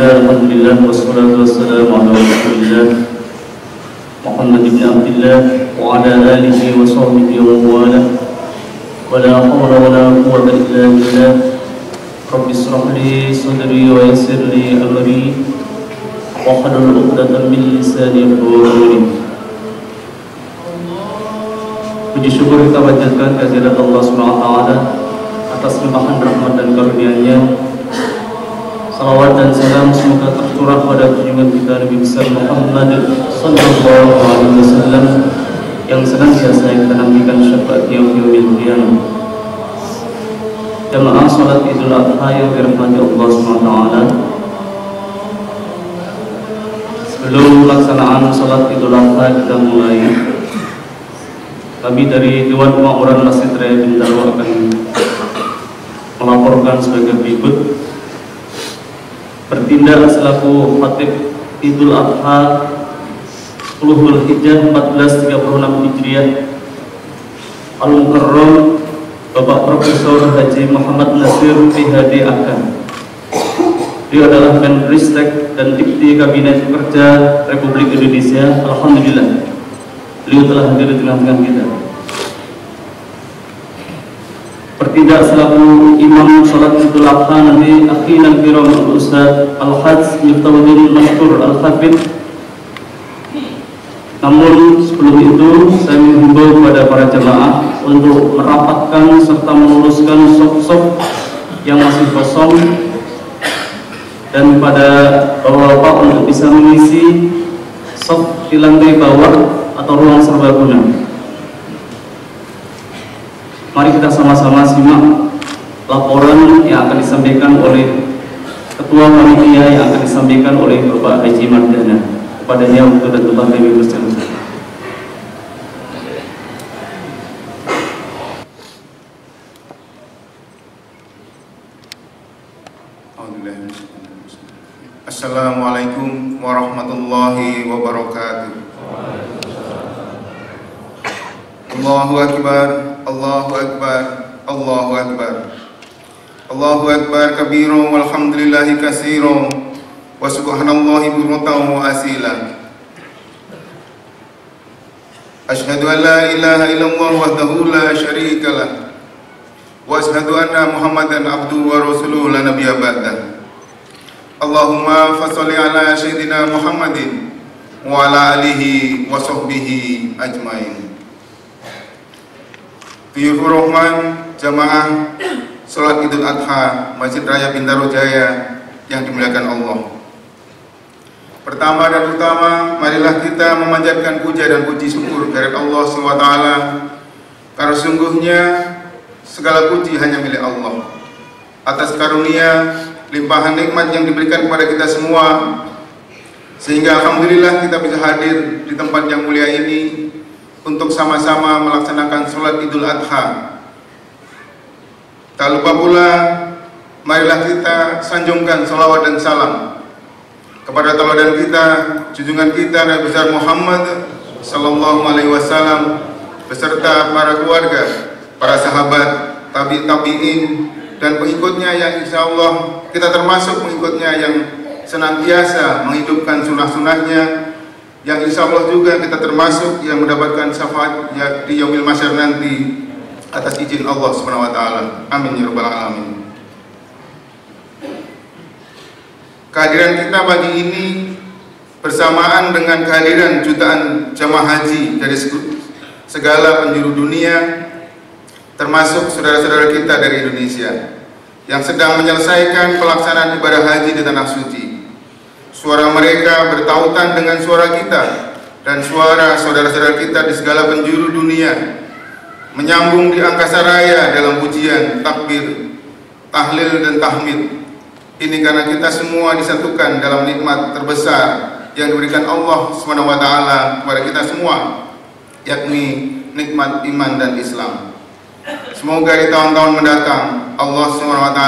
Alhamdulillah wassalatu wassalamu ala Rasulillah Muhammad ibn Abdillah wa ala alihi wa sahbihi wa wala wa la hawla wa la quwwata illa billah. Rabbi ishrah li sadri wa yassir li amri wa hlul 'uqdatam min lisani yafqahu qawli. Puji syukur kita panjatkan kehadirat Allah Subhanahu wa taala atas limpahan rahmat dan karunia-Nya. Salawat dan salam semoga tercurah pada junjungan kita Nabi besar Muhammad sallallahu alaihi wasallam yang senantiasa kita nantikan syafaatnya yaumil qiyamah. Jamaah salat Idul Adha yang dirahmati Allah Subhanahu wa taala. Sebelum pelaksanaan salat Idul Adha kita mulai, kami dari Dewan Kemakmuran Masjid Raya Bintaro akan melaporkan sebagai berikut. Bertindak selaku Khatib Idul Adha 10 Dzulhijjah 1436 Hijriah Al-Mukarram Bapak Profesor Haji Muhammad Nasir PhD Akan. Beliau adalah Menristek dan Dikti Kabinet Kerja Republik Indonesia. Alhamdulillah beliau telah hadir di tengah-tengah kita. Bertindak selaku imam salat Idul Adha nanti akhina kiram Ustaz Al-Hajj Miftahudin Masyhur Al-Khabib. Namun sebelum itu saya menghimbau kepada para jemaah untuk merapatkan serta meluruskan sop-sop yang masih kosong dan pada bapak-bapak untuk bisa mengisi sop di lantai bawah atau ruang serbaguna. Mari kita sama-sama simak laporan yang akan disampaikan oleh Ketua Panitia yang akan disampaikan oleh Bapak Haji Mardana. Kepadanya untuk dan Tuhan kami berserta. Assalamualaikum warahmatullahi wabarakatuh. Allahu Akbar, Allahu Akbar, Allahu Akbar. Allahu Akbar kabiran walhamdulillahi katsiran wa subhanallahi bukratan wa asila. Asyhadu an la ilaha illallah wahdahu la syarika lah wa asyhadu anna Muhammadan abduhu wa rasuluhu la nabiyya ba'dah. Allahumma fasholli ala sayyidina Muhammadin wa ala alihi wa sahbihi ajmain. Biyur Rahman, jamaah salat Idul Adha Masjid Raya Bintaro Jaya yang dimuliakan Allah. Pertama dan utama, marilah kita memanjatkan puja dan puji syukur kehadirat Allah SWT, karena sungguhnya segala puji hanya milik Allah atas karunia limpahan nikmat yang diberikan kepada kita semua, sehingga alhamdulillah kita bisa hadir di tempat yang mulia ini untuk sama-sama melaksanakan sholat Idul Adha. Tak lupa pula, marilah kita sanjungkan salawat dan salam kepada tauladan kita, junjungan kita Nabi besar Muhammad sallallahu alaihi wasallam beserta para keluarga, para sahabat, tabi'in dan pengikutnya yang insya Allah kita termasuk pengikutnya yang senantiasa menghidupkan sunnah-sunnahnya, yang insya Allah juga kita termasuk yang mendapatkan syafaat di yaumil mahsyar nanti atas izin Allah Subhanahu wa taala. Amin ya rabbal alamin. Kehadiran kita pagi ini bersamaan dengan kehadiran jutaan jamaah haji dari segala penjuru dunia, termasuk saudara-saudara kita dari Indonesia yang sedang menyelesaikan pelaksanaan ibadah haji di tanah suci. Suara mereka bertautan dengan suara kita dan suara saudara-saudara kita di segala penjuru dunia, menyambung di angkasa raya dalam pujian, takbir, tahlil dan tahmid. Ini karena kita semua disatukan dalam nikmat terbesar yang diberikan Allah SWT kepada kita semua, yakni nikmat iman dan Islam. Semoga di tahun-tahun mendatang Allah SWT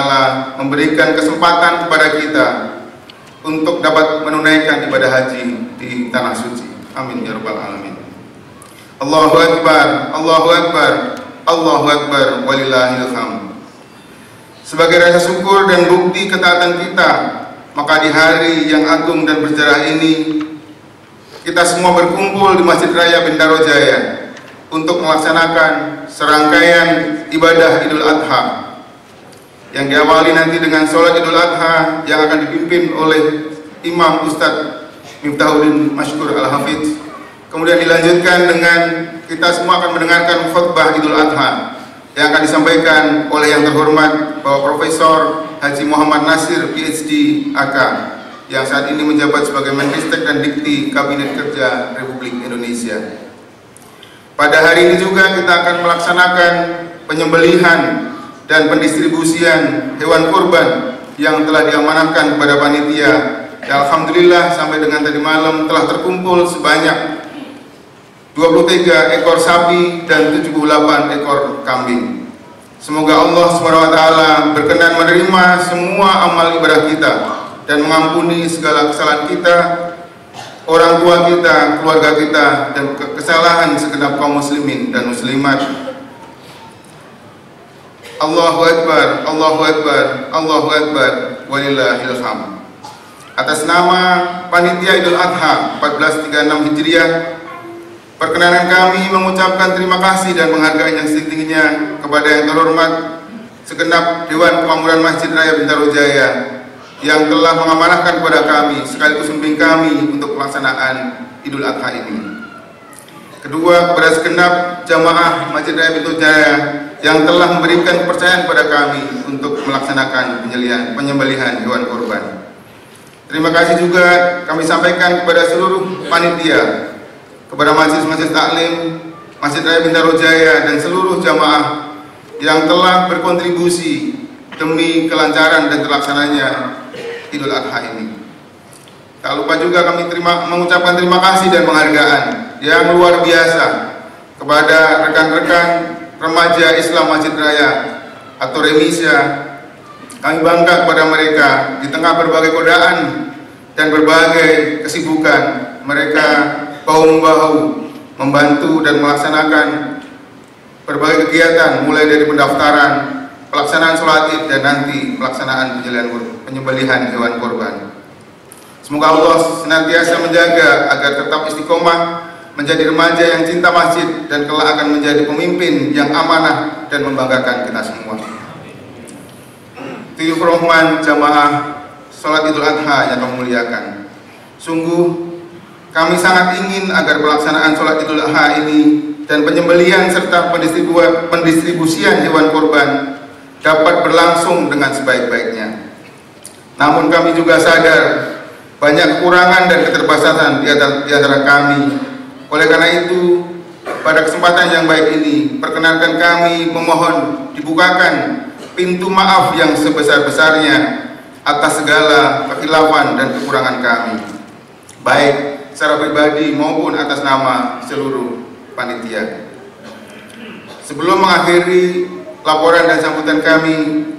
memberikan kesempatan kepada kita untuk dapat menunaikan ibadah haji di tanah suci. Amin ya rabbal alamin. Allahu akbar, Allahu akbar, Allahu akbar, walillahil hamd. Sebagai rasa syukur dan bukti ketaatan kita, maka di hari yang agung dan bersejarah ini kita semua berkumpul di Masjid Raya Bintaro Jaya untuk melaksanakan serangkaian ibadah Idul Adha yang diawali nanti dengan sholat Idul Adha yang akan dipimpin oleh Imam Ustadz Miftahuddin Mashkur Al-Hafidz. Kemudian dilanjutkan dengan kita semua akan mendengarkan khutbah Idul Adha yang akan disampaikan oleh yang terhormat Bapak Profesor Haji Muhammad Nasir PhD AK yang saat ini menjabat sebagai Menristek dan Dikti Kabinet Kerja Republik Indonesia. Pada hari ini juga kita akan melaksanakan penyembelihan dan pendistribusian hewan kurban yang telah diamanahkan kepada panitia. Alhamdulillah sampai dengan tadi malam telah terkumpul sebanyak 23 ekor sapi dan 78 ekor kambing. Semoga Allah SWT berkenan menerima semua amal ibadah kita dan mengampuni segala kesalahan kita, orang tua kita, keluarga kita, dan kesalahan segenap kaum muslimin dan muslimat. Allahu akbar, Allahu akbar, Allahu akbar, walillahil hamd. Atas nama Panitia Idul Adha 1436 Hijriah, perkenanan kami mengucapkan terima kasih dan penghargaan yang setingginya kepada yang terhormat segenap Dewan Kemakmuran Masjid Raya Bintaro Jaya yang telah mengamanahkan kepada kami sekaligus membimbing kami untuk pelaksanaan Idul Adha ini. Kedua, kepada segenap jamaah Masjid Raya Bintaro Jaya yang telah memberikan kepercayaan kepada kami untuk melaksanakan penyembelihan hewan kurban. Terima kasih juga kami sampaikan kepada seluruh panitia, kepada majelis-majelis taklim Masjid Raya Bintaro Jaya dan seluruh jamaah yang telah berkontribusi demi kelancaran dan terlaksananya Idul Adha ini. Tak lupa juga kami mengucapkan terima kasih dan penghargaan yang luar biasa kepada rekan-rekan remaja Islam Masjid Raya atau Remisia. Kami bangga kepada mereka di tengah berbagai godaan dan berbagai kesibukan. Mereka bahu-membahu membantu dan melaksanakan berbagai kegiatan mulai dari pendaftaran, pelaksanaan sholat Id dan nanti pelaksanaan penyembelihan hewan kurban. Semoga Allah senantiasa menjaga agar tetap istiqomah menjadi remaja yang cinta masjid dan kelak akan menjadi pemimpin yang amanah dan membanggakan kita semua. Tuyuf Rahman jamaah sholat Idul Adha yang kami muliakan. Sungguh kami sangat ingin agar pelaksanaan sholat Idul Adha ini dan penyembelihan serta pendistribusian hewan kurban dapat berlangsung dengan sebaik-baiknya. Namun kami juga sadar banyak kekurangan dan keterbatasan di antara kami. Oleh karena itu, pada kesempatan yang baik ini, perkenankan kami memohon dibukakan pintu maaf yang sebesar-besarnya atas segala kekhilafan dan kekurangan kami, baik secara pribadi maupun atas nama seluruh panitia. Sebelum mengakhiri laporan dan sambutan kami,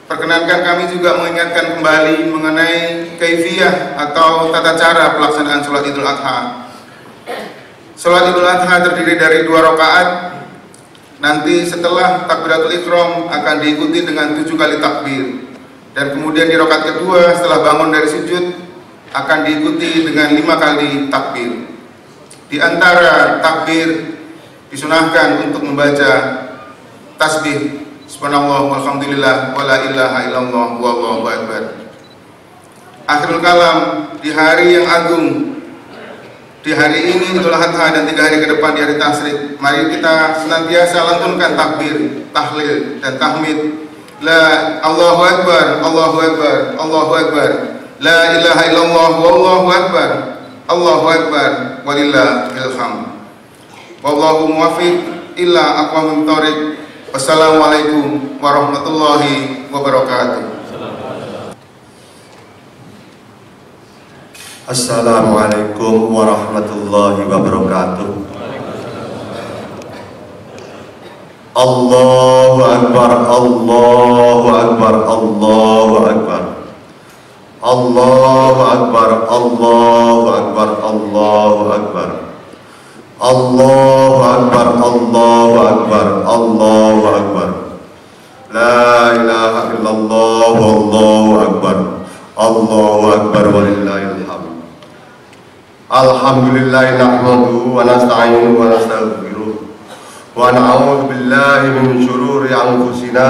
perkenankan kami juga mengingatkan kembali mengenai kaifiyah atau tata cara pelaksanaan sholat Idul Adha. Sholat Idul Adha terdiri dari 2 rakaat. Nanti setelah takbiratul ihram akan diikuti dengan 7 kali takbir, dan kemudian di rakaat kedua setelah bangun dari sujud akan diikuti dengan 5 kali takbir. Di antara takbir disunahkan untuk membaca tasbih subhanallah walhamdulillah wala ilaha illallah wallahu akbar. Akhirul kalam di hari yang agung, di hari ini Idul Adha dan 3 hari ke depan di hari Tasyrik, mari kita senantiasa lantunkan takbir, tahlil dan tahmid. La Allahu akbar, Allahu akbar, Allahu akbar. La ilaha illallah wallahu akbar. Allahu akbar walillahil hamd. Wallahu muwaffiq illa aqwamit thoriq. Wassalamualaikum warahmatullahi wabarakatuh. Assalamualaikum warahmatullahi wabarakatuh. Allahu Akbar, Allahu Akbar, Allahu Akbar. Allahu Akbar, Allahu Akbar, Allahu Akbar. Allahu Akbar, Allahu Akbar, Allahu Akbar. La ilaha illallah, Allahu Akbar. Allahu Akbar walillahil hamd. Alhamdulillah nahmaduhu wa nasta'inuhu wa nastaghfiruh. Wa na'udzu billahi min syururi anfusina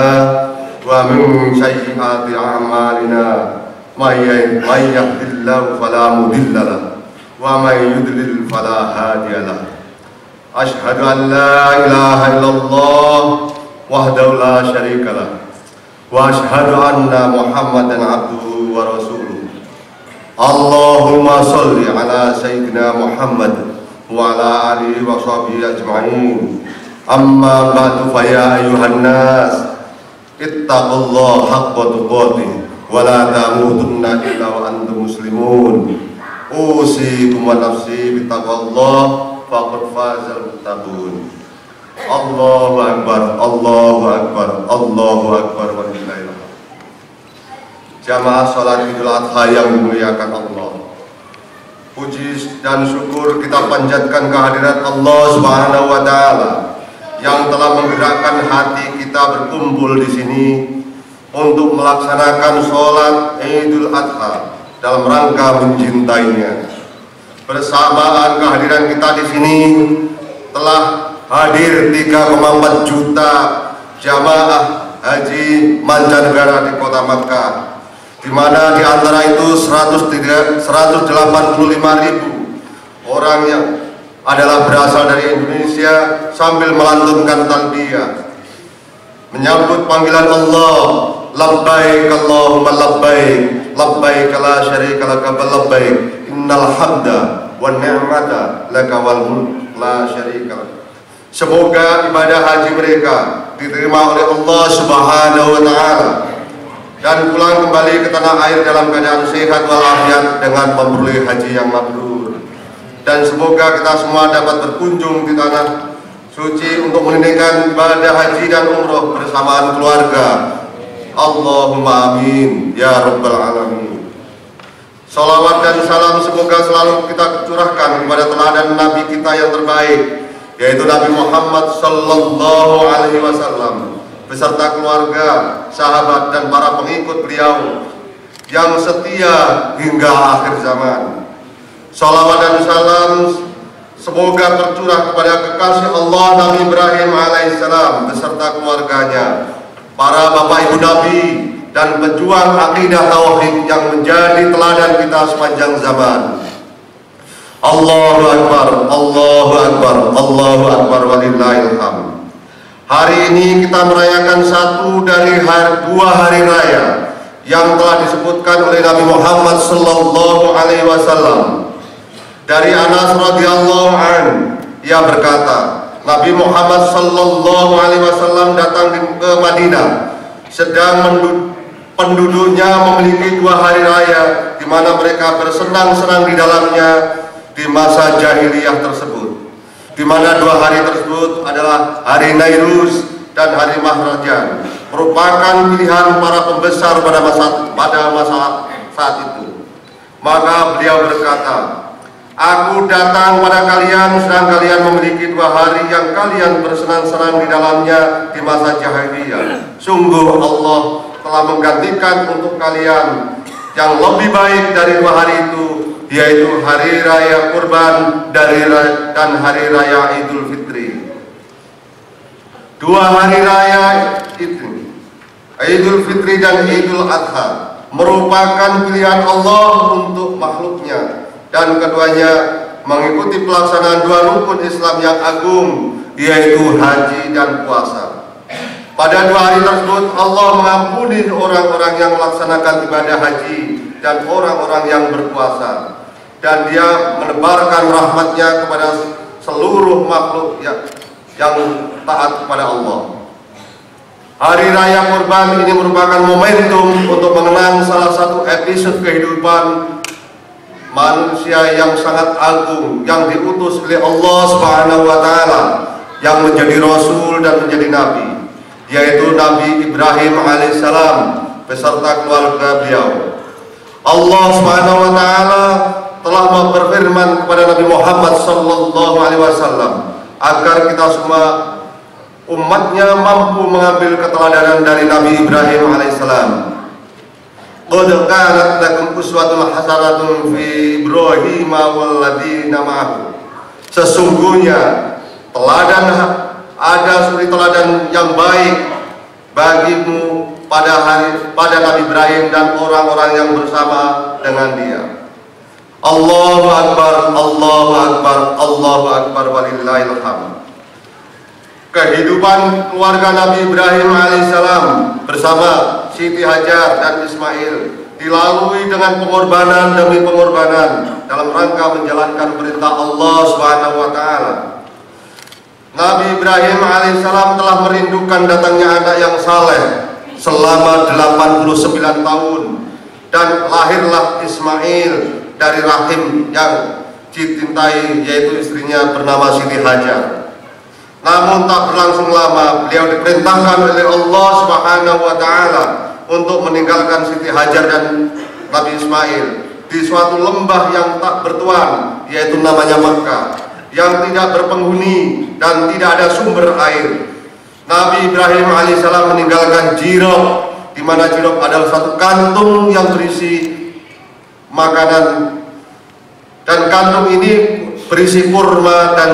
wa min sayyiati a'malina. May yahdihillahu fala mudilla lahu wa may yudlil fala hadiya lahu. Asyhadu an la ilaha illallah wahdahu la syarika lahu wa asyhadu anna Muhammadan abduhu wa rasuluh. Allahumma sholli ala sayyidina Muhammad wa ala alihi wa sahbihi ajma'in. Amma ba'du, fa ya ayyuhan nas ittaqullaha haqqa tuqatih wa la tamutunna illa wa antum muslimun. Usikum wa nafsi bittaqwallah faqad fazal muttaqun. Allahu Akbar, Allahu Akbar, Allahu Akbar walillahil hamd. Jamaah salat Idul Adha yang dimuliakan Allah, puji dan syukur kita panjatkan kehadirat Allah Subhanahu wa taala yang telah menggerakkan hati kita berkumpul di sini untuk melaksanakan sholat Idul Adha dalam rangka mencintainya. Bersamaan kehadiran kita di sini telah hadir 3,4 juta jamaah haji mancanegara di kota Makkah, di mana di antara itu 185.000 orang yang adalah berasal dari Indonesia sambil melantunkan talbiyah menyambut panggilan Allah, labbaik Allahumma labbaik, labbaik la syarika laka labbaik, innal hamda wan ni'mata laka wal mulk la syarika lak. Semoga ibadah haji mereka diterima oleh Allah Subhanahu wa taala dan pulang kembali ke tanah air dalam keadaan sehat walafiat dengan memperoleh haji yang mabrur. Dan semoga kita semua dapat berkunjung di tanah suci untuk menunaikan ibadah haji dan umroh bersamaan keluarga. Allahumma amin ya rabbal alamin. Salawat dan salam semoga selalu kita curahkan kepada teladan Nabi kita yang terbaik, yaitu Nabi Muhammad sallallahu alaihi wasallam beserta keluarga, sahabat dan para pengikut beliau yang setia hingga akhir zaman. Salawat dan salam semoga tercurah kepada kekasih Allah Nabi Ibrahim alaihissalam beserta keluarganya, para bapak ibu Nabi dan pejuang akidah tauhid yang menjadi teladan kita sepanjang zaman. Allahu Akbar, Allahu Akbar, Allahu Akbar walillahil hamd. Hari ini kita merayakan satu dari dua hari raya yang telah disebutkan oleh Nabi Muhammad sallallahu alaihi wasallam. Dari Anas radhiyallahu an, ia berkata, Nabi Muhammad sallallahu alaihi wasallam datang ke Madinah, sedang penduduknya memiliki dua hari raya di mana mereka bersenang-senang di dalamnya di masa jahiliyah tersebut, di mana dua hari tersebut adalah hari Nairuz dan hari Mahrajan, merupakan pilihan para pembesar pada masa saat itu. Maka beliau berkata, aku datang pada kalian sedang kalian memiliki dua hari yang kalian bersenang-senang di dalamnya di masa jahiliyah. Sungguh Allah telah menggantikan untuk kalian yang lebih baik dari dua hari itu, yaitu hari raya Kurban dan hari raya Idul Fitri. Dua hari raya itu, Idul Fitri dan Idul Adha, merupakan pilihan Allah untuk makhluknya, dan keduanya mengikuti pelaksanaan dua rukun Islam yang agung, yaitu haji dan puasa. Pada dua hari tersebut Allah mengampuni orang-orang yang melaksanakan ibadah haji dan orang-orang yang berpuasa, dan Dia menebarkan rahmatnya kepada seluruh makhluk yang taat kepada Allah. Hari Raya Kurban ini merupakan momentum untuk mengenang salah satu episode kehidupan manusia yang sangat agung yang diutus oleh Allah Subhanahu wa taala, yang menjadi Rasul dan menjadi Nabi, yaitu Nabi Ibrahim alaihissalam beserta keluarga beliau. Allah Subhanahu wa Ta'ala telah berfirman kepada Nabi Muhammad sallallahu alaihi wasallam agar kita semua umatnya mampu mengambil keteladanan dari Nabi Ibrahim alaihissalam. Qad kanat lakum uswatun hasanatun fi Ibrahim wal ladzina ma'ahu. Sesungguhnya ada suri teladan yang baik bagimu pada Nabi Ibrahim dan orang-orang yang bersama dengan dia. Allahu Akbar, Allahu Akbar, Allahu Akbar, walillahil hamd. Kehidupan keluarga Nabi Ibrahim alaihissalam bersama Siti Hajar dan Ismail dilalui dengan pengorbanan demi pengorbanan dalam rangka menjalankan perintah Allah Subhanahu wa Ta'ala. Nabi Ibrahim alaihissalam telah merindukan datangnya anak yang saleh selama 89 tahun, dan lahirlah Ismail dari rahim yang dicintai, yaitu istrinya bernama Siti Hajar. Namun tak berlangsung lama, beliau diperintahkan oleh Allah Subhanahu wa Ta'ala untuk meninggalkan Siti Hajar dan Nabi Ismail di suatu lembah yang tak bertuan, yaitu namanya Makkah, yang tidak berpenghuni dan tidak ada sumber air. Nabi Ibrahim alaihissalam meninggalkan jirok, di mana jirok adalah satu kantung yang berisi makanan, dan kantung ini berisi kurma, dan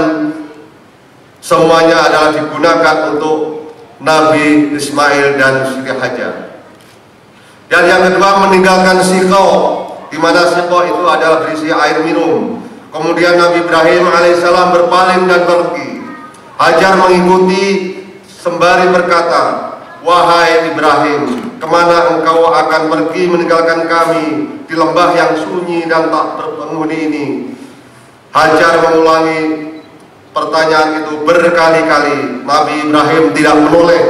semuanya adalah digunakan untuk Nabi Ismail dan Siti Hajar. Dan yang kedua, meninggalkan Siqo, di mana Siqo itu adalah berisi air minum. Kemudian Nabi Ibrahim alaihissalam berpaling dan pergi. Hajar mengikuti sembari berkata, "Wahai Ibrahim, kemana engkau akan pergi meninggalkan kami di lembah yang sunyi dan tak berpenghuni ini?" Hajar mengulangi pertanyaan itu berkali-kali. Nabi Ibrahim tidak menoleh,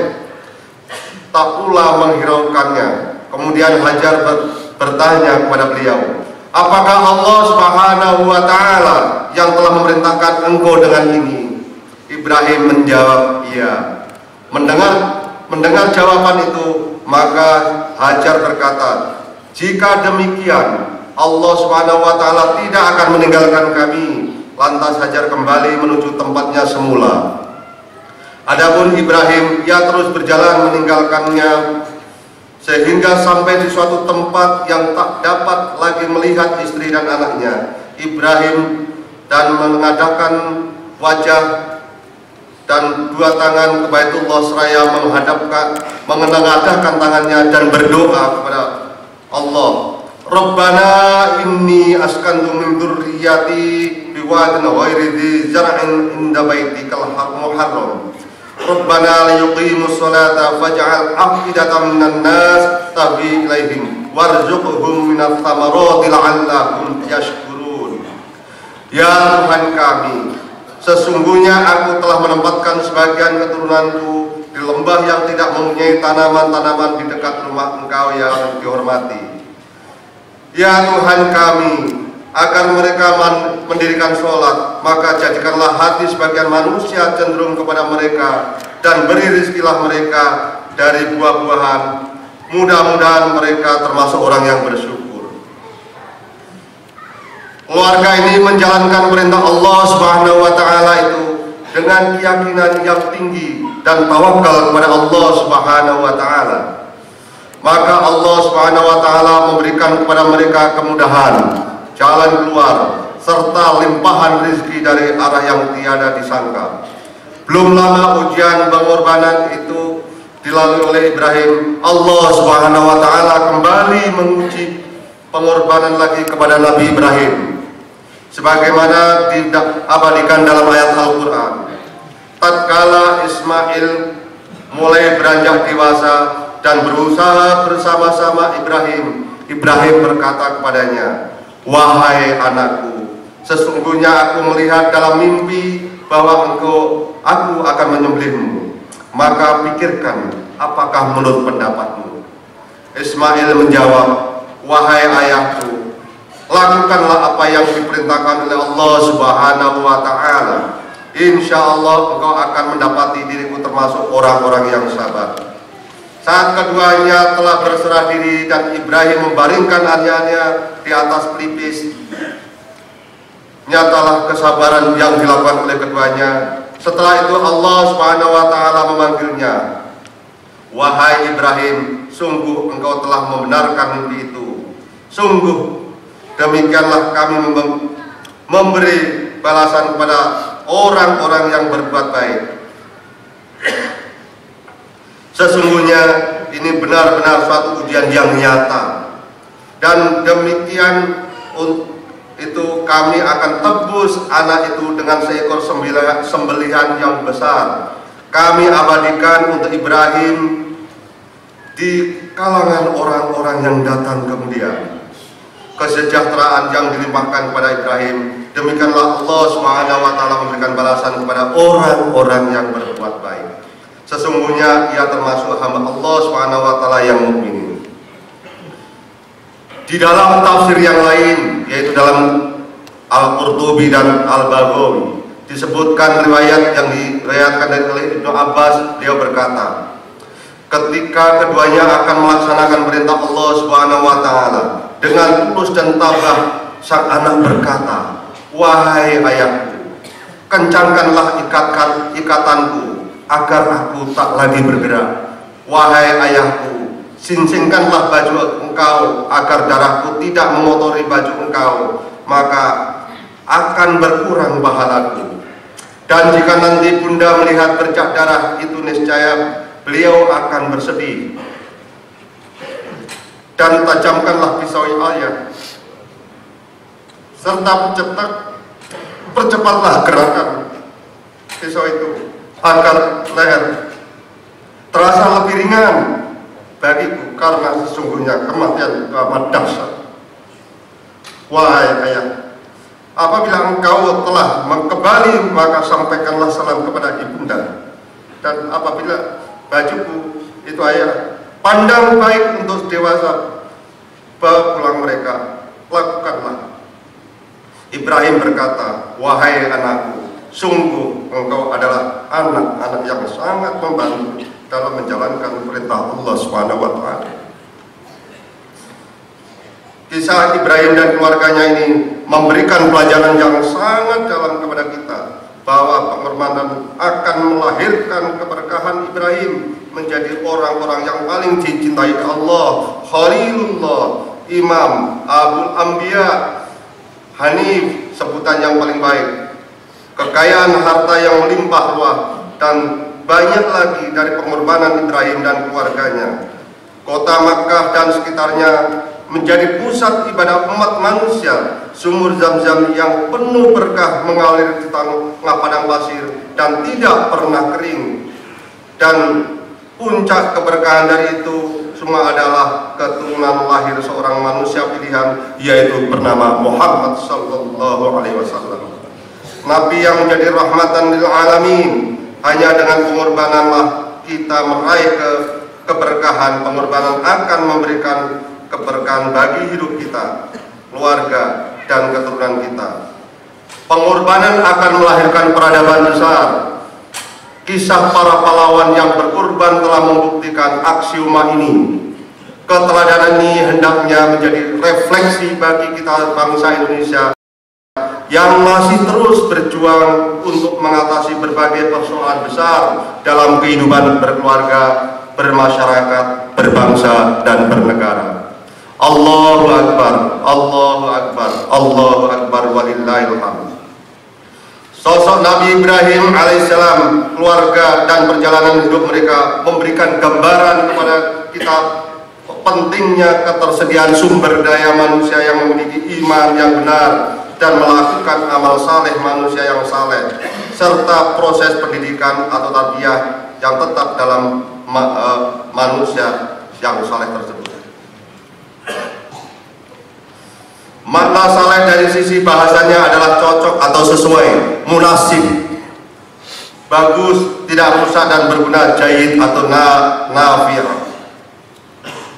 tak pula menghiraukannya. Kemudian Hajar bertanya kepada beliau, "Apakah Allah Subhanahu wa Ta'ala yang telah memerintahkan engkau dengan ini?" Ibrahim menjawab, "Iya." Mendengar jawaban itu, maka Hajar berkata, "Jika demikian, Allah Subhanahu wa Ta'ala tidak akan meninggalkan kami." Lantas Hajar kembali menuju tempatnya semula. Adapun Ibrahim, ia terus berjalan meninggalkannya sehingga sampai di suatu tempat yang tak dapat lagi melihat istri dan anaknya. Ibrahim dan mengadahkan wajah dan dua tangan ke Baitullah seraya mengadahkan tangannya dan berdoa kepada Allah. Rabbana inni askantu min dzurriyyati biwadin ghairi dzi zar'in inda baitikal muharram. Rabbana liyuqimus sholata faj'al afidatan minan nas tahwi ilaihim warzuqhum minats thamarati la'allahum yashkurun. Ya Tuhan kami, sesungguhnya aku telah menempatkan sebagian keturunanku di lembah yang tidak mempunyai tanaman-tanaman di dekat rumah Engkau yang dihormati. Ya Tuhan kami, agar mereka mendirikan sholat, maka jadikanlah hati sebagian manusia cenderung kepada mereka, dan beri rizkilah mereka dari buah-buahan. Mudah-mudahan mereka termasuk orang yang bersyukur. Keluarga ini menjalankan perintah Allah Subhanahu wa Ta'ala itu dengan keyakinan yang tinggi dan tawakal kepada Allah Subhanahu wa Ta'ala. Maka Allah Subhanahu wa Ta'ala memberikan kepada mereka kemudahan, jalan keluar, serta limpahan rezeki dari arah yang tiada disangka. Belum lama ujian pengorbanan itu dilalui oleh Ibrahim, Allah Subhanahu wa Ta'ala kembali menguji pengorbanan lagi kepada Nabi Ibrahim, sebagaimana diabadikan dalam ayat Al-Quran. Tatkala Ismail mulai beranjak dewasa dan berusaha bersama-sama Ibrahim berkata kepadanya, "Wahai anakku, sesungguhnya aku melihat dalam mimpi bahwa aku akan menyembelihmu. Maka pikirkan, apakah menurut pendapatmu?" Ismail menjawab, "Wahai ayahku, lakukanlah apa yang diperintahkan oleh Allah Subhanahu wa Ta'ala. insya Allah engkau akan mendapati diriku termasuk orang-orang yang sabar. Saat keduanya telah berserah diri dan Ibrahim membaringkan anaknya di atas pelipis, nyatalah kesabaran yang dilakukan oleh keduanya. Setelah itu Allah Subhanahu wa taala memanggilnya, "Wahai Ibrahim, sungguh engkau telah membenarkan mimpi itu. Sungguh demikianlah kami memberi balasan kepada orang-orang yang berbuat baik. Sesungguhnya ini benar-benar suatu ujian yang nyata, dan demikian itu kami akan tebus anak itu dengan seekor sembelihan yang besar. Kami abadikan untuk Ibrahim di kalangan orang-orang yang datang kemudian kesejahteraan yang dilimpahkan kepada Ibrahim. Demikianlah Allah Subhanahu wa taala memberikan balasan kepada orang-orang yang berbuat baik. Sesungguhnya ia termasuk hamba Allah Subhanahu wa taala yang mukmin." Di dalam tafsir yang lain, yaitu dalam Al-Qurtubi dan Al-Baghawi, disebutkan riwayat yang diriwayatkan oleh Ibnu Abbas. Beliau berkata, ketika keduanya akan melaksanakan perintah Allah Subhanahu wa taala, dengan tulus dan tabah sang anak berkata, "Wahai ayahku, kencangkanlah ikatanku agar aku tak lagi bergerak. Wahai ayahku, singsingkanlah baju engkau agar darahku tidak mengotori baju engkau, maka akan berkurang pahalaku. Dan jika nanti bunda melihat bercak darah itu, niscaya beliau akan bersedih. Dan tajamkanlah pisau ayah, serta percepatlah gerakan pisau itu agar leher terasa lebih ringan bagiku, karena sesungguhnya kematian itu amat dahsyat. Wahai ayah, apabila engkau telah kembali, maka sampaikanlah salam kepada ibunda. Dan apabila bajuku itu ayah pandang baik untuk dewasa, bawa pulang mereka, lakukanlah." Ibrahim berkata, "Wahai anakku, sungguh engkau adalah anak-anak yang sangat membantu dalam menjalankan perintah Allah Subhanahu wa taala." Kisah Ibrahim dan keluarganya ini memberikan pelajaran yang sangat dalam kepada kita, bahwa pengorbanan akan melahirkan keberkahan. Ibrahim menjadi orang-orang yang paling dicintai Allah, Khalilullah, Imam, Abul Anbiya, Hanif, sebutan yang paling baik, kekayaan harta yang melimpah ruah, dan banyak lagi dari pengorbanan Ibrahim dan keluarganya. Kota Makkah dan sekitarnya menjadi pusat ibadah umat manusia. Sumur Zam-Zam yang penuh berkah mengalir di tengah padang pasir dan tidak pernah kering. Dan puncak keberkahan dari itu semua adalah keturunan lahir seorang manusia pilihan, yaitu bernama Muhammad sallallahu alaihi wasallam. Nabi yang menjadi rahmatan lil alamin. Hanya dengan pengorbananlah kita meraih keberkahan. Pengorbanan akan memberikan keberkahan bagi hidup kita, keluarga, dan keturunan kita. Pengorbanan akan melahirkan peradaban besar. Kisah para pahlawan yang berkorban telah membuktikan aksioma ini. Keteladanan ini hendaknya menjadi refleksi bagi kita bangsa Indonesia yang masih terus berjuang untuk mengatasi berbagai persoalan besar dalam kehidupan berkeluarga, bermasyarakat, berbangsa, dan bernegara. Allahu Akbar, Allahu Akbar, Allahu Akbar, walillahil hamd. Sosok Nabi Ibrahim alaihissalam, keluarga, dan perjalanan hidup mereka memberikan gambaran kepada kita pentingnya ketersediaan sumber daya manusia yang memiliki iman yang benar dan melakukan amal saleh manusia yang saleh, serta proses pendidikan atau tarbiyah yang tetap dalam manusia yang saleh tersebut. Makna saleh dari sisi bahasanya adalah cocok atau sesuai, munasib, bagus, tidak rusak dan berguna, jayyid atau nafi'.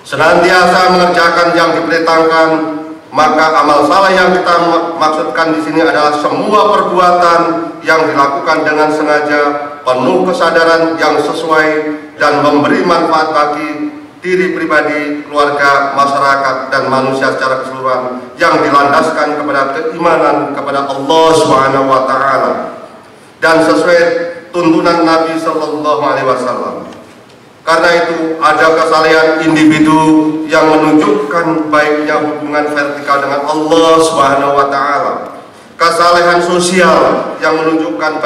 Senantiasa mengerjakan yang diperintahkan. Maka amal saleh yang kita maksudkan di sini adalah semua perbuatan yang dilakukan dengan sengaja, penuh kesadaran yang sesuai, dan memberi manfaat bagi diri pribadi, keluarga, masyarakat, dan manusia secara keseluruhan, yang dilandaskan kepada keimanan kepada Allah Subhanahu wa Ta'ala dan sesuai tuntunan Nabi Sallallahu Alaihi Wasallam. Karena itu ada kesalehan individu yang menunjukkan baiknya hubungan vertikal dengan Allah Subhanahu wa Ta'ala, kesalehan sosial yang menunjukkan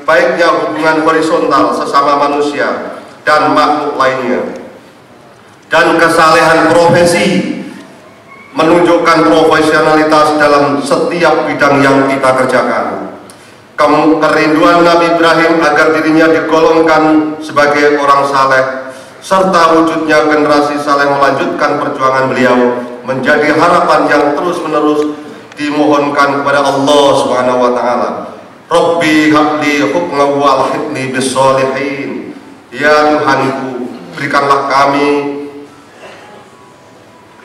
baiknya hubungan horizontal sesama manusia dan makhluk lainnya, dan kesalehan profesi menunjukkan profesionalitas dalam setiap bidang yang kita kerjakan. Kerinduan Nabi Ibrahim agar dirinya digolongkan sebagai orang saleh, serta wujudnya generasi saleh melanjutkan perjuangan beliau, menjadi harapan yang terus-menerus dimohonkan kepada Allah Subhanahu wa Ta'ala. Rabbi habli hukma wa alhiqni bis sholihin. Ya Tuhanku, berikanlah kami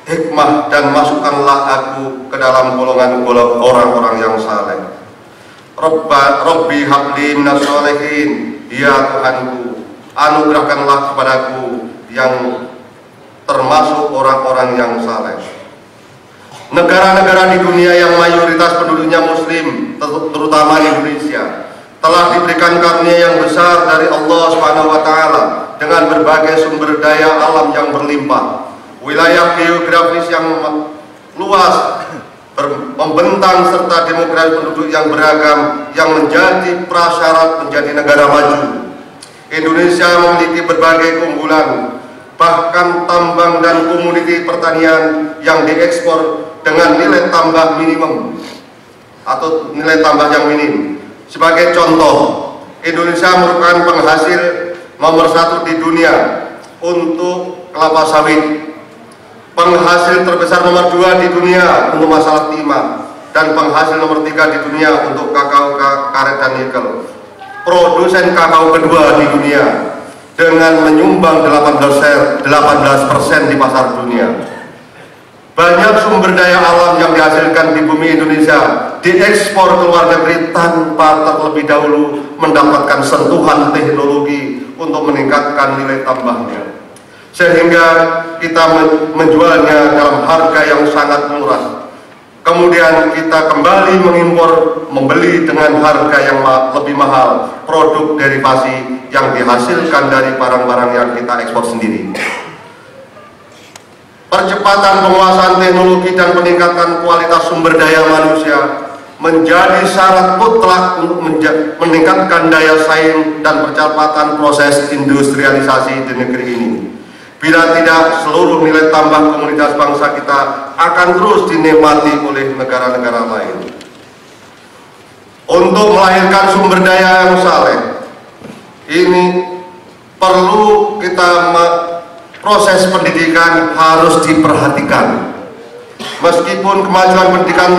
hikmah dan masukkanlah aku ke dalam golongan orang-orang yang saleh. Rabbi habli minas sholihin. Ya Tuhanku, anugerahkanlah kepadaku yang termasuk orang-orang yang saleh. Negara-negara di dunia yang mayoritas penduduknya muslim, terutama Indonesia, telah diberikan karunia yang besar dari Allah Subhanahu wa Ta'ala dengan berbagai sumber daya alam yang berlimpah, wilayah geografis yang luas, membentang, serta demografi penduduk yang beragam yang menjadi prasyarat menjadi negara maju. Indonesia memiliki berbagai keunggulan, bahkan tambang dan komoditi pertanian yang diekspor dengan nilai tambah minimum atau nilai tambah yang minim. Sebagai contoh, Indonesia merupakan penghasil nomor 1 di dunia untuk kelapa sawit, penghasil terbesar nomor 2 di dunia untuk masalah timah, dan penghasil nomor 3 di dunia untuk kakao, karet, dan nikel. Produsen kakao kedua di dunia dengan menyumbang 18% di pasar dunia. Banyak sumber daya alam yang dihasilkan di bumi Indonesia diekspor ke luar negeri tanpa terlebih dahulu mendapatkan sentuhan teknologi untuk meningkatkan nilai tambahnya, sehingga kita menjualnya dalam harga yang sangat murah. Kemudian kita kembali membeli dengan harga yang lebih mahal produk derivasi yang dihasilkan dari barang-barang yang kita ekspor sendiri. Percepatan penguasaan teknologi dan peningkatan kualitas sumber daya manusia menjadi syarat mutlak untuk meningkatkan daya saing dan percepatan proses industrialisasi di negeri ini. Bila tidak, seluruh nilai tambah komunitas bangsa kita akan terus dinikmati oleh negara-negara lain. Untuk melahirkan sumber daya yang saleh, ini perlu proses pendidikan harus diperhatikan. Meskipun kemajuan pendidikan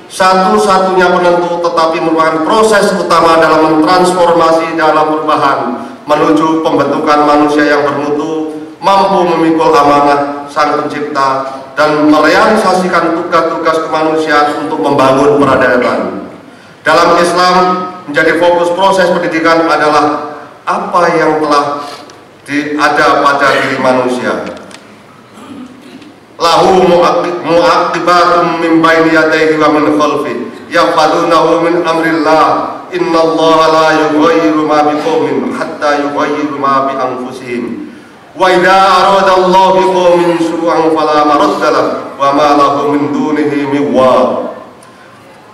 satu-satunya penentu, tetapi merupakan proses utama dalam mentransformasi dalam perubahan menuju pembentukan manusia yang bermutu, mampu memikul amanah Sang Pencipta dan merealisasikan tugas-tugas kemanusiaan untuk membangun peradaban. Dalam Islam, menjadi fokus proses pendidikan adalah apa yang telah ada pada diri manusia. Lahu mu'aqibatun min baini yadayhi wa min khalfihi yahfazunahu min amrillah innallaha la yughayyiru ma biqaumin hatta yughayyiru ma bi anfusihim wa idza arada Allahu biqaumin su'an fala maradda lahu wa ma lahu min dunihi min waq.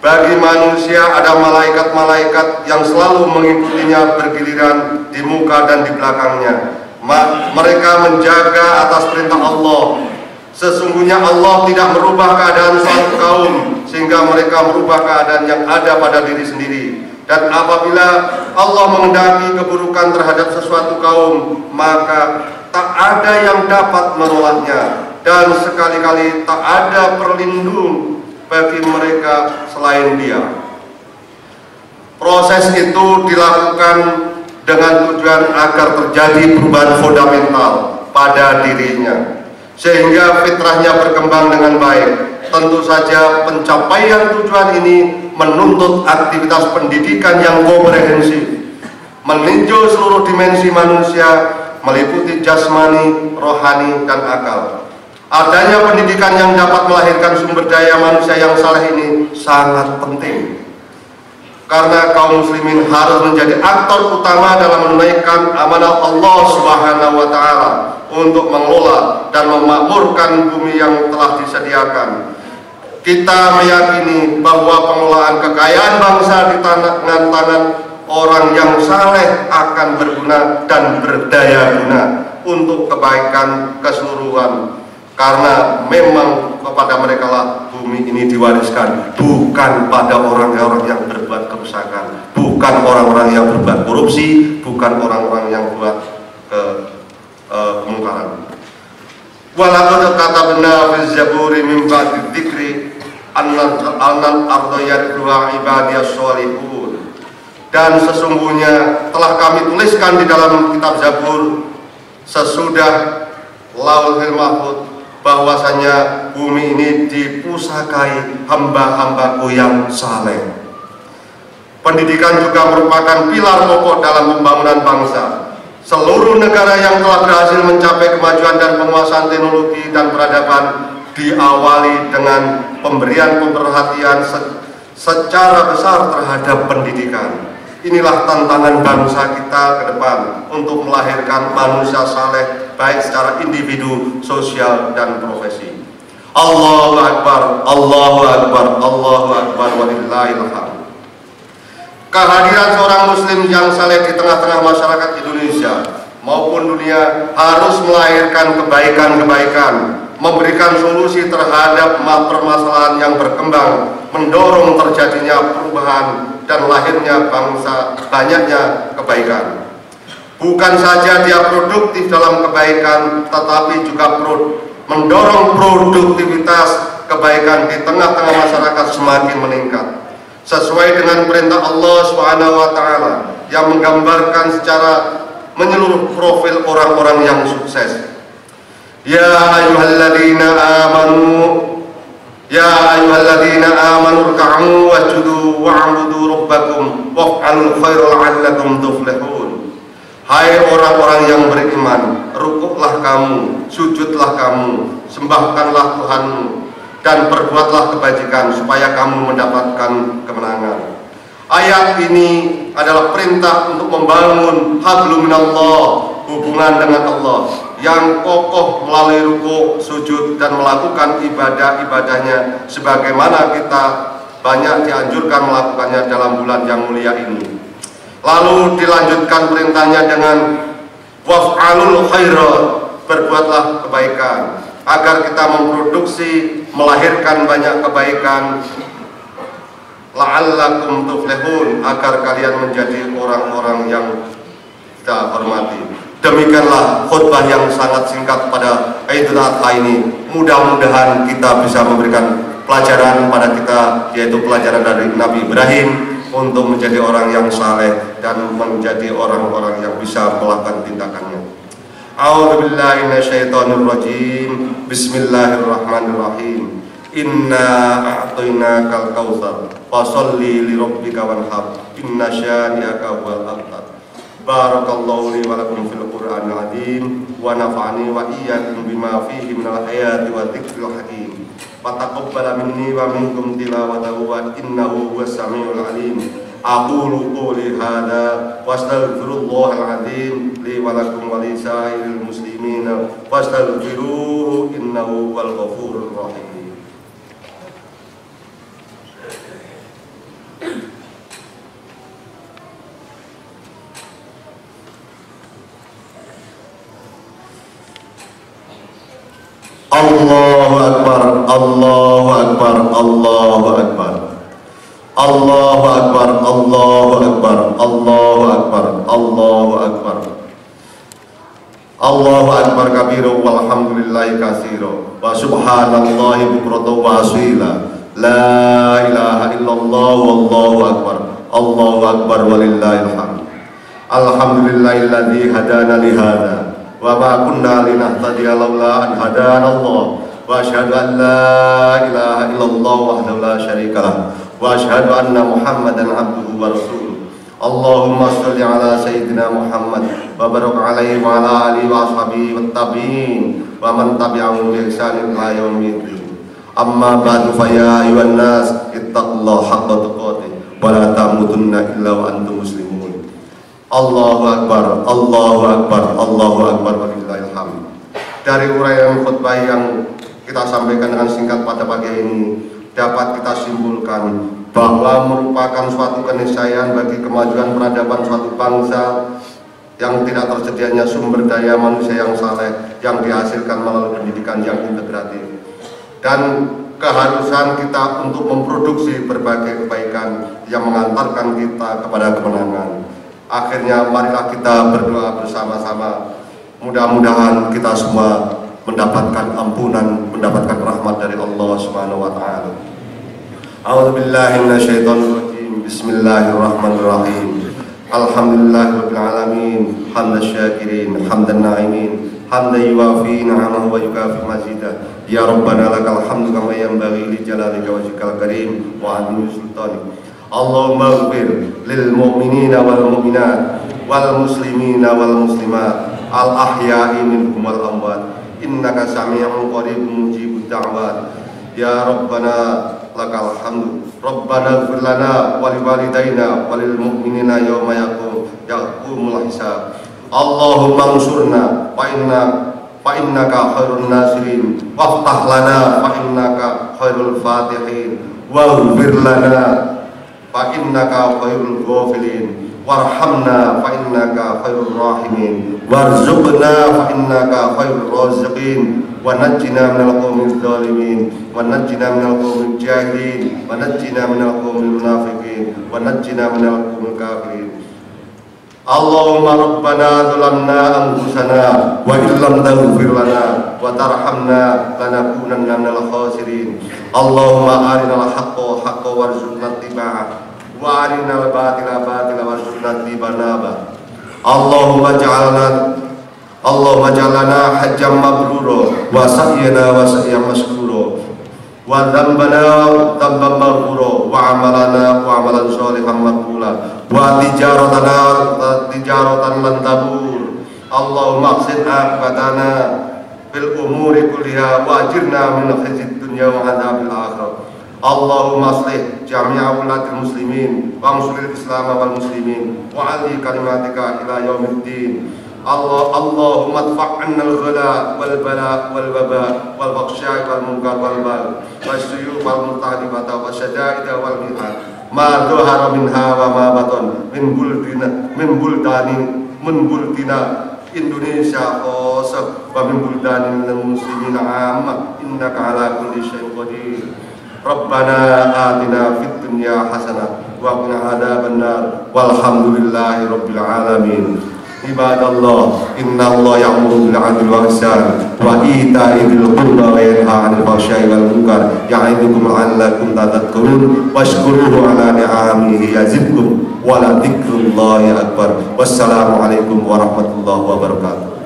Bagi manusia ada malaikat-malaikat yang selalu mengikutinya bergiliran di muka dan di belakangnya. Mereka menjaga atas perintah Allah. Sesungguhnya Allah tidak merubah keadaan suatu kaum sehingga mereka merubah keadaan yang ada pada diri sendiri. Dan apabila Allah mengendaki keburukan terhadap sesuatu kaum, maka tak ada yang dapat menolaknya, dan sekali-kali tak ada perlindung bagi mereka selain Dia. Proses itu dilakukan dengan tujuan agar terjadi perubahan fundamental pada dirinya, sehingga fitrahnya berkembang dengan baik, tentu saja pencapaian tujuan ini menuntut aktivitas pendidikan yang komprehensif, meninjau seluruh dimensi manusia, meliputi jasmani, rohani, dan akal. Adanya pendidikan yang dapat melahirkan sumber daya manusia yang saleh ini sangat penting, karena kaum muslimin harus menjadi aktor utama dalam menunaikan amanah Allah Subhanahu wa Ta'ala untuk mengelola dan memakmurkan bumi yang telah disediakan. Kita meyakini bahwa pengelolaan kekayaan bangsa di tangan orang yang saleh akan berguna dan berdaya guna untuk kebaikan keseluruhan, karena memang kepada mereka lah bumi ini diwariskan, bukan pada orang-orang yang berbuat kerusakan, bukan orang-orang yang berbuat korupsi, bukan orang-orang yang buat kemungkaran. Walaqad katabna fi zaburi min ba'di dzikri annal arda yarithuha ibadiyas sholihun. Dan sesungguhnya telah kami tuliskan di dalam kitab Zabur sesudah Lauhul Mahfuz bahwasanya bumi ini dipusakai hamba-hambaku yang saleh. Pendidikan juga merupakan pilar pokok dalam pembangunan bangsa. Seluruh negara yang telah berhasil mencapai kemajuan dan penguasaan teknologi dan peradaban diawali dengan pemberian perhatian secara besar terhadap pendidikan. Inilah tantangan bangsa kita ke depan untuk melahirkan manusia saleh baik secara individu, sosial, dan profesi. Allahu Akbar, Allahu Akbar, Allahu Akbar, walillahil hamd. Kehadiran seorang muslim yang saleh di tengah-tengah masyarakat Indonesia maupun dunia harus melahirkan kebaikan-kebaikan, memberikan solusi terhadap permasalahan yang berkembang, mendorong terjadinya perubahan dan lahirnya bangsa banyaknya kebaikan. Bukan saja dia produktif dalam kebaikan, tetapi juga mendorong produktivitas kebaikan di tengah-tengah masyarakat semakin meningkat. Sesuai dengan perintah Allah Subhanahu wa Ta'ala yang menggambarkan secara menyeluruh profil orang-orang yang sukses. Ya ayyuhalladzina amanu ruk'u wasjudu wa'budu rabbakum waf'alul khaira la'allakum tuflihun. Hai orang-orang yang beriman, rukuklah kamu, sujudlah kamu, sembahkanlah Tuhanmu, dan perbuatlah kebajikan supaya kamu mendapatkan kemenangan. Ayat ini adalah perintah untuk membangun hablum minallah, hubungan dengan Allah yang kokoh melalui rukuk, sujud, dan melakukan ibadah-ibadahnya sebagaimana kita banyak dianjurkan melakukannya dalam bulan yang mulia ini. Lalu dilanjutkan perintahnya dengan waf'alul khaira, berbuatlah kebaikan, agar kita memproduksi, melahirkan banyak kebaikan, la'allakum tuflihun, agar kalian menjadi orang-orang yang kita hormati. Demikianlah khutbah yang sangat singkat pada Idul Adha ini. Mudah-mudahan kita bisa memberikan pelajaran pada kita, yaitu pelajaran dari Nabi Ibrahim untuk menjadi orang yang saleh dan menjadi orang-orang yang bisa melakukan tindakannya. A'udzubillahi minasyaitonir rajim. Bismillahirrahmanirrahim. Inna a'tainakal kautsar fasholli lirabbika wanhar inna syani'aka huwal abtar. Barakallahu li wa lakum fil Qur'anil azim wa nafa'ani wa iyyakum bima fihi minal ayati wa dzikril hakim. Wa taqabbala minni wa minkum tilawatahu wa innahu huwas samiul alim. Aqulu qouli hadza wa astaghfirullahal azim li wa lakum wa li sa'iril muslimin fastaghfiruhu innahu huwal ghafurur rahim. Allahu Akbar, Allahu Akbar, Allahu Akbar, Allahu Akbar, Allahu Akbar, Allahu Akbar, Allahu Akbar, Allahu Akbar kabiru walhamdulillahi katsira wa subhanallahi bukratan wa asila. La ilaha illallah wallahu akbar, Allahu akbar walillahil hamd. Alhamdulillahilladzi hadana li hadza wa ma kunna linahtadiya laula an hadana Allah wa وأشهد أن لا إله إلا الله وحده لا شريك له وأشهد أن محمدا عبده ورسوله اللهم صل على سيدنا محمد وبارك عليه وعلى آله وأصحابه والتابعين ومن تبعهم بإحسان إلى يوم الدين أما بعد فيا أيها الناس اتقوا الله حق تقاته ولا تموتن إلا وأنتم مسلمون Allahu Akbar, Allahu Akbar, Allahu Akbar, walillahil hamd. Dari uraian khutbah yang kita sampaikan dengan singkat pada pagi ini dapat kita simpulkan bahwa merupakan suatu keniscayaan bagi kemajuan peradaban suatu bangsa yang tidak tersedianya sumber daya manusia yang saleh yang dihasilkan melalui pendidikan yang integratif dan keharusan kita untuk memproduksi berbagai kebaikan yang mengantarkan kita kepada kemenangan. Akhirnya marilah kita berdoa bersama-sama, mudah-mudahan kita semua mendapatkan ampunan, mendapatkan rahmat dari Allah Subhanahu wa taala. A'udzubillahi minasyaitonirrajim. Bismillahirrahmanirrahim. Alhamdulillahirabbil alamin, hamdan syakirin, hamdan na'imin, hamdan yuwafi ni'amahu wa yukafi mazidah. Ya Rabbana lakal hamdu kama yanbaghi li jalalika wajhikal karim wa 'azimi sultanik. Allahumma ighfir lil mu'minina wal mu'minat wal muslimina wal muslimat al ahya'i minhum wal amwat innaka sami'un qaribun mujibud da'wat. Ya Rabbana lakal hamdu. Rabbana ighfir lana wa liwalidayna wa lil mu'minina yawma yaqumul hisab. Allahumma ansurna fa innaka khairun nasirin waftah lana fa innaka khairul fatihin waghfir lana fa innaka khairul ghafilin warhamna fa innaka khairur rahimin warzuqna fa innaka khairur raziqin wa najjina minal qawmil zalimin wa najjina minal qawmil jahilin wa najjina minal qawmil munafiqin wa najjina minal qawmil kafirin. Allahumma rabbana zalamna anfusana wa illam taghfir lana wa tarhamna lanakunanna minal khasirin. Allahumma arinal haqqa haqqan warzuqna ittiba'ah wa arinal batila batila warzuqna ijtinaba. Allahumma ja'alna hajjan mabrura wa sa'yana wa sa'yan mashkura wa dhanbana dhanban maghfura wa amalana wa amalan sholihan maqbula wa tijaratan lan tabur. Allahumma aqsid aqibatana fil umuri kulliha wa ajirna min khizyid dunya wa adzabil akhirah. Allahumma aslih jami'a ulatil muslimin wa ansuril islam wal muslimin wa ali kalimatika ila yaumiddin. Allahumma adfa' 'anna al-ghala wal bala wal waba wal baghsya wal munkar wal bal wasyuyub wal murtadibata wasyada'id wal mihan ma dhahara minha wa ma batan min buldina Indonesia khosah wa min buldanil muslimin 'amma innaka 'ala kulli syai'in qadir. Rabbana atina fid dunya hasanah wa qina adzabannar walhamdulillahi rabbil alamin. Ibadallah, innallaha ya'muru bil 'adli wal ihsan wa ita'i dzil qurba wa yanha 'anil fahsya'i wal munkar ya'idukum la'allakum tadhakkarun washkuruhu 'ala ni'amihi yazidkum wa la dzikrullahi akbar. Wassalamu alaikum warahmatullahi wabarakatuh.